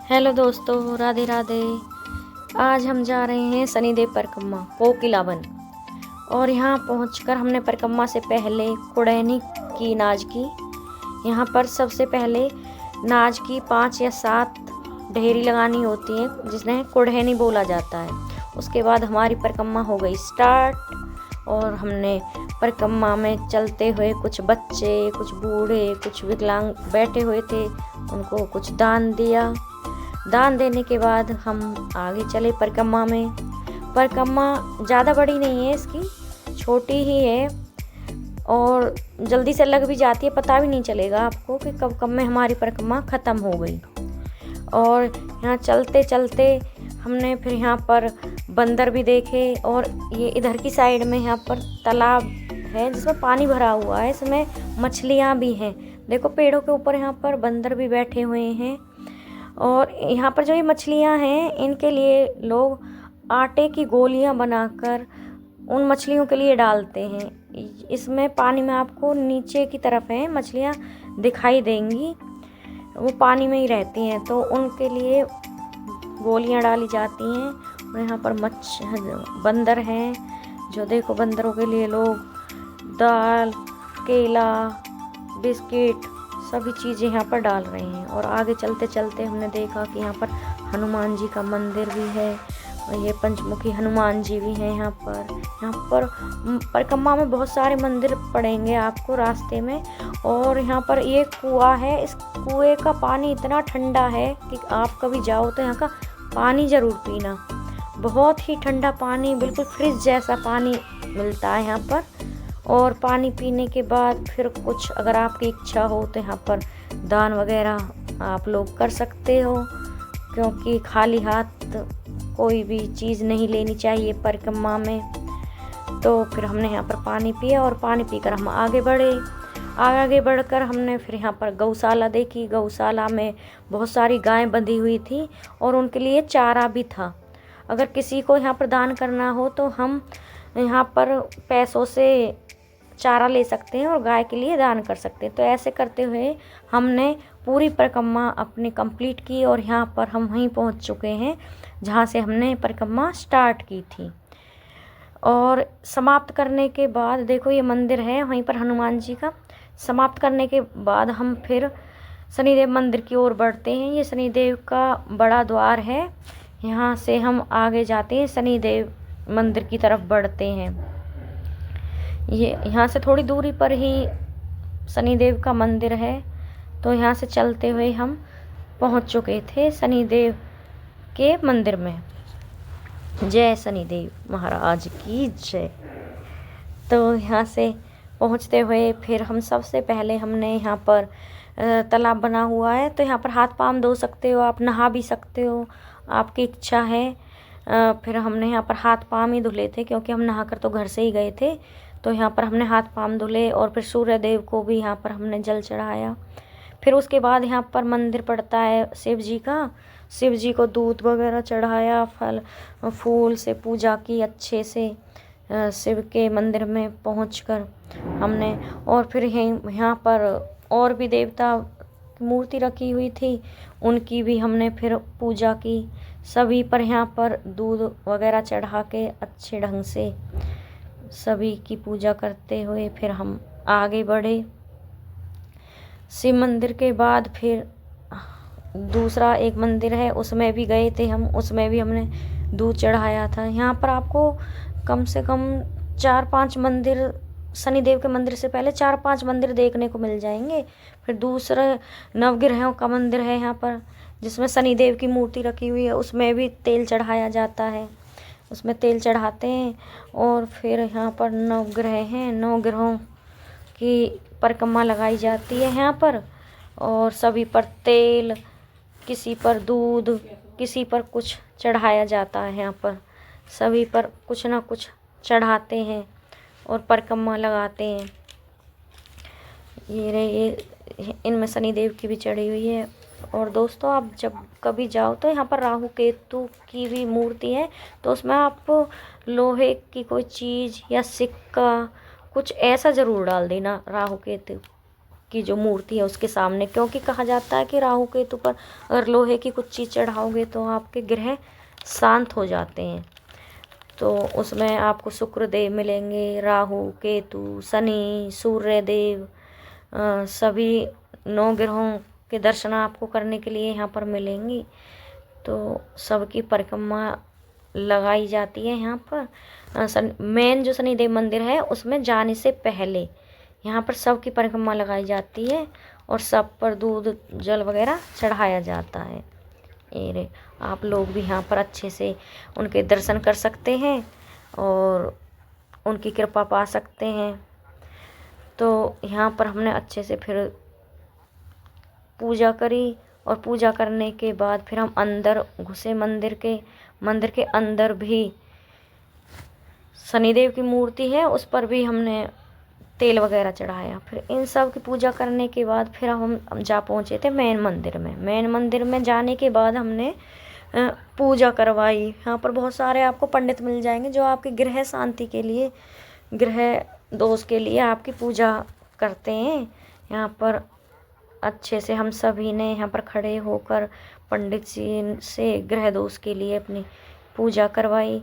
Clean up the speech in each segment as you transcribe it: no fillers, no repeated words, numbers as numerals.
Hello दोस्तों, राधे राधे। आज हम जा रहे हैं शनिदेव परिक्रमा कोकिला वन। और यहाँ पहुँचकर हमने परिक्रमा से पहले कुड़ैनी की नाज की। यहाँ पर सबसे पहले नाज की 5 या 7 ढेरी लगानी होती है, जिसने कुड़ैनी बोला जाता है। उसके बाद हमारी परिक्रमा हो गई स्टार्ट। और हमने परिक्रमा में चलते हुए कुछ बच्चे, कुछ बूढ़े, कुछ विकलांग बैठे हुए थे, उनको कुछ दान दिया। दान देने के बाद हम आगे चले परिक्रमा में। परिक्रमा ज़्यादा बड़ी नहीं है, इसकी छोटी ही है और जल्दी से लग भी जाती है, पता भी नहीं चलेगा आपको कि कब कब में हमारी परिक्रमा ख़त्म हो गई। और यहाँ चलते चलते हमने फिर यहाँ पर बंदर भी देखे। और ये इधर की साइड में यहाँ पर तालाब है जिसमें पानी भरा हुआ है, इसमें मछलियाँ भी हैं। देखो पेड़ों के ऊपर यहाँ पर बंदर भी बैठे हुए हैं। और यहाँ पर जो ये मछलियाँ हैं, इनके लिए लोग आटे की गोलियाँ बनाकर उन मछलियों के लिए डालते हैं। इसमें पानी में आपको नीचे की तरफ है मछलियाँ दिखाई देंगी, वो पानी में ही रहती हैं, तो उनके लिए गोलियाँ डाली जाती हैं। और यहाँ पर बंदर हैं, जो देखो बंदरों के लिए लोग दाल, केला, बिस्किट सभी चीज़ें यहाँ पर डाल रहे हैं। और आगे चलते चलते हमने देखा कि यहाँ पर हनुमान जी का मंदिर भी है और ये पंचमुखी हनुमान जी भी हैं यहाँ पर। यहाँ पर परिक्रमा में बहुत सारे मंदिर पड़ेंगे आपको रास्ते में। और यहाँ पर ये कुआं है, इस कुएं का पानी इतना ठंडा है कि आप कभी जाओ तो यहाँ का पानी ज़रूर पीना। बहुत ही ठंडा पानी, बिल्कुल फ्रिज जैसा पानी मिलता है यहाँ पर। और पानी पीने के बाद फिर कुछ अगर आपकी इच्छा हो तो यहाँ पर दान वगैरह आप लोग कर सकते हो, क्योंकि खाली हाथ कोई भी चीज़ नहीं लेनी चाहिए परिक्रमा में। तो फिर हमने यहाँ पर पानी पिया और पानी पीकर हम आगे बढ़े। आगे बढ़कर हमने फिर यहाँ पर गौशाला देखी। गौशाला में बहुत सारी गायें बंधी हुई थी और उनके लिए चारा भी था। अगर किसी को यहाँ पर दान करना हो तो हम यहाँ पर पैसों से चारा ले सकते हैं और गाय के लिए दान कर सकते हैं। तो ऐसे करते हुए हमने पूरी परिक्रमा अपनी कंप्लीट की और यहाँ पर हम वहीं पहुँच चुके हैं जहाँ से हमने परिक्रमा स्टार्ट की थी। और समाप्त करने के बाद देखो ये मंदिर है वहीं पर हनुमान जी का। समाप्त करने के बाद हम फिर शनिदेव मंदिर की ओर बढ़ते हैं। ये शनिदेव का बड़ा द्वार है, यहाँ से हम आगे जाते हैं, शनिदेव मंदिर की तरफ बढ़ते हैं। ये यहाँ से थोड़ी दूरी पर ही शनिदेव का मंदिर है। तो यहाँ से चलते हुए हम पहुँच चुके थे शनिदेव के मंदिर में। जय शनिदेव महाराज की जय। तो यहाँ से पहुँचते हुए फिर हम सबसे पहले हमने यहाँ पर तालाब बना हुआ है, तो यहाँ पर हाथ पाँव धो सकते हो, आप नहा भी सकते हो, आपकी इच्छा है। फिर हमने यहाँ पर हाथ पाँव ही धुले थे, क्योंकि हम नहाकर तो घर से ही गए थे। तो यहाँ पर हमने हाथ पाँव धुले और फिर सूर्य देव को भी यहाँ पर हमने जल चढ़ाया। फिर उसके बाद यहाँ पर मंदिर पड़ता है शिव जी का। शिव जी को दूध वगैरह चढ़ाया, फल फूल से पूजा की अच्छे से शिव के मंदिर में पहुंचकर हमने। और फिर यहाँ पर और भी देवता की मूर्ति रखी हुई थी, उनकी भी हमने फिर पूजा की। सभी पर यहाँ पर दूध वगैरह चढ़ा के अच्छे ढंग से सभी की पूजा करते हुए फिर हम आगे बढ़े। शिव मंदिर के बाद फिर दूसरा एक मंदिर है, उसमें भी गए थे हम, उसमें भी हमने दूध चढ़ाया था। यहाँ पर आपको कम से कम 4-5 मंदिर, शनिदेव के मंदिर से पहले 4-5 मंदिर देखने को मिल जाएंगे। फिर दूसरा नवग्रहों का मंदिर है यहाँ पर, जिसमें शनिदेव की मूर्ति रखी हुई है, उसमें भी तेल चढ़ाया जाता है, उसमें तेल चढ़ाते हैं। और फिर यहाँ पर नवग्रह हैं, नवग्रहों की परिक्रमा लगाई जाती है यहाँ पर। और सभी पर तेल, किसी पर दूध, किसी पर कुछ चढ़ाया जाता है। यहाँ पर सभी पर कुछ ना कुछ चढ़ाते हैं और परिक्रमा लगाते हैं। ये इनमें शनिदेव की भी चढ़ी हुई है। और दोस्तों, आप जब कभी जाओ तो यहाँ पर राहु केतु की भी मूर्ति है, तो उसमें आप लोहे की कोई चीज़ या सिक्का कुछ ऐसा ज़रूर डाल देना राहु केतु की जो मूर्ति है उसके सामने, क्योंकि कहा जाता है कि राहु केतु पर अगर लोहे की कुछ चीज़ चढ़ाओगे तो आपके ग्रह शांत हो जाते हैं। तो उसमें आपको शुक्रदेव मिलेंगे, राहु केतु शनि सूर्य देव, सभी 9 ग्रहों के दर्शन आपको करने के लिए यहाँ पर मिलेंगी। तो सबकी परिक्रमा लगाई जाती है यहाँ पर। मेन जो शनिदेव मंदिर है उसमें जाने से पहले यहाँ पर सबकी परिक्रमा लगाई जाती है और सब पर दूध जल वगैरह चढ़ाया जाता है। ये आप लोग भी यहाँ पर अच्छे से उनके दर्शन कर सकते हैं और उनकी कृपा पा सकते हैं। तो यहाँ पर हमने अच्छे से फिर पूजा करी और पूजा करने के बाद फिर हम अंदर घुसे मंदिर के अंदर भी शनिदेव की मूर्ति है, उस पर भी हमने तेल वगैरह चढ़ाया। फिर इन सब की पूजा करने के बाद फिर हम जा पहुँचे थे मेन मंदिर में जाने के बाद हमने पूजा करवाई। यहाँ पर बहुत सारे आपको पंडित मिल जाएंगे जो आपके ग्रह शांति के लिए, ग्रह दोष के लिए आपकी पूजा करते हैं। यहाँ पर अच्छे से हम सभी ने यहाँ पर खड़े होकर पंडित जी से ग्रह दोष के लिए अपनी पूजा करवाई।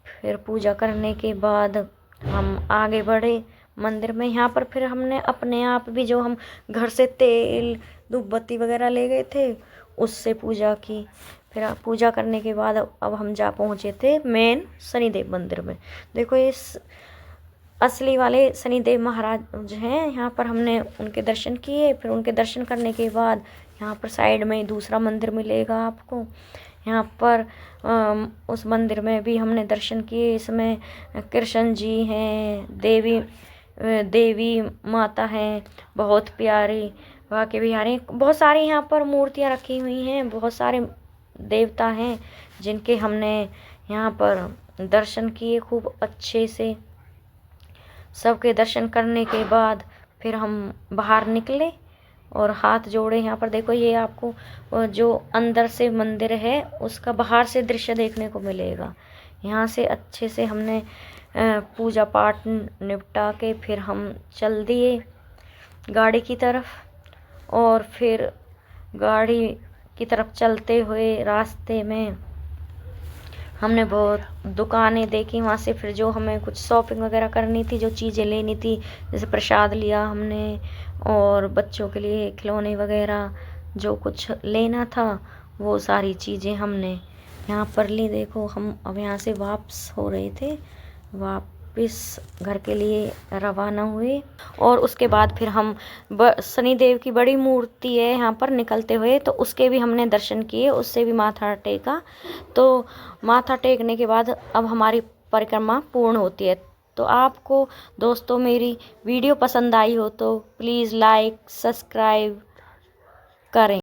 फिर पूजा करने के बाद हम आगे बढ़े मंदिर में। यहाँ पर फिर हमने अपने आप भी जो हम घर से तेल धूप बत्ती वगैरह ले गए थे उससे पूजा की। फिर पूजा करने के बाद अब हम जा पहुँचे थे मेन शनिदेव मंदिर में। देखो ये असली वाले शनिदेव महाराज हैं, यहाँ पर हमने उनके दर्शन किए। फिर उनके दर्शन करने के बाद यहाँ पर साइड में दूसरा मंदिर मिलेगा आपको। यहाँ पर उस मंदिर में भी हमने दर्शन किए। इसमें कृष्ण जी हैं, देवी माता हैं, बहुत प्यारी वाकई बिहारी, बहुत सारी यहाँ पर मूर्तियाँ रखी हुई हैं, बहुत सारे देवता हैं जिनके हमने यहाँ पर दर्शन किए खूब अच्छे से। सबके दर्शन करने के बाद फिर हम बाहर निकले और हाथ जोड़े। यहाँ पर देखो ये आपको जो अंदर से मंदिर है उसका बाहर से दृश्य देखने को मिलेगा। यहाँ से अच्छे से हमने पूजा पाठ निपटा के फिर हम चल दिए गाड़ी की तरफ। और फिर गाड़ी की तरफ चलते हुए रास्ते में हमने बहुत दुकानें देखी। वहाँ से फिर जो हमें कुछ शॉपिंग वगैरह करनी थी, जो चीज़ें लेनी थी, जैसे प्रसाद लिया हमने और बच्चों के लिए खिलौने वगैरह जो कुछ लेना था वो सारी चीज़ें हमने यहाँ पर ली। देखो हम अब यहाँ से वापस हो रहे थे, वापस घर के लिए रवाना हुए। और उसके बाद फिर हम शनिदेव की बड़ी मूर्ति है यहाँ पर निकलते हुए, तो उसके भी हमने दर्शन किए, उससे भी माथा टेका। तो माथा टेकने के बाद अब हमारी परिक्रमा पूर्ण होती है। तो आपको दोस्तों मेरी वीडियो पसंद आई हो तो प्लीज़ लाइक सब्सक्राइब करें।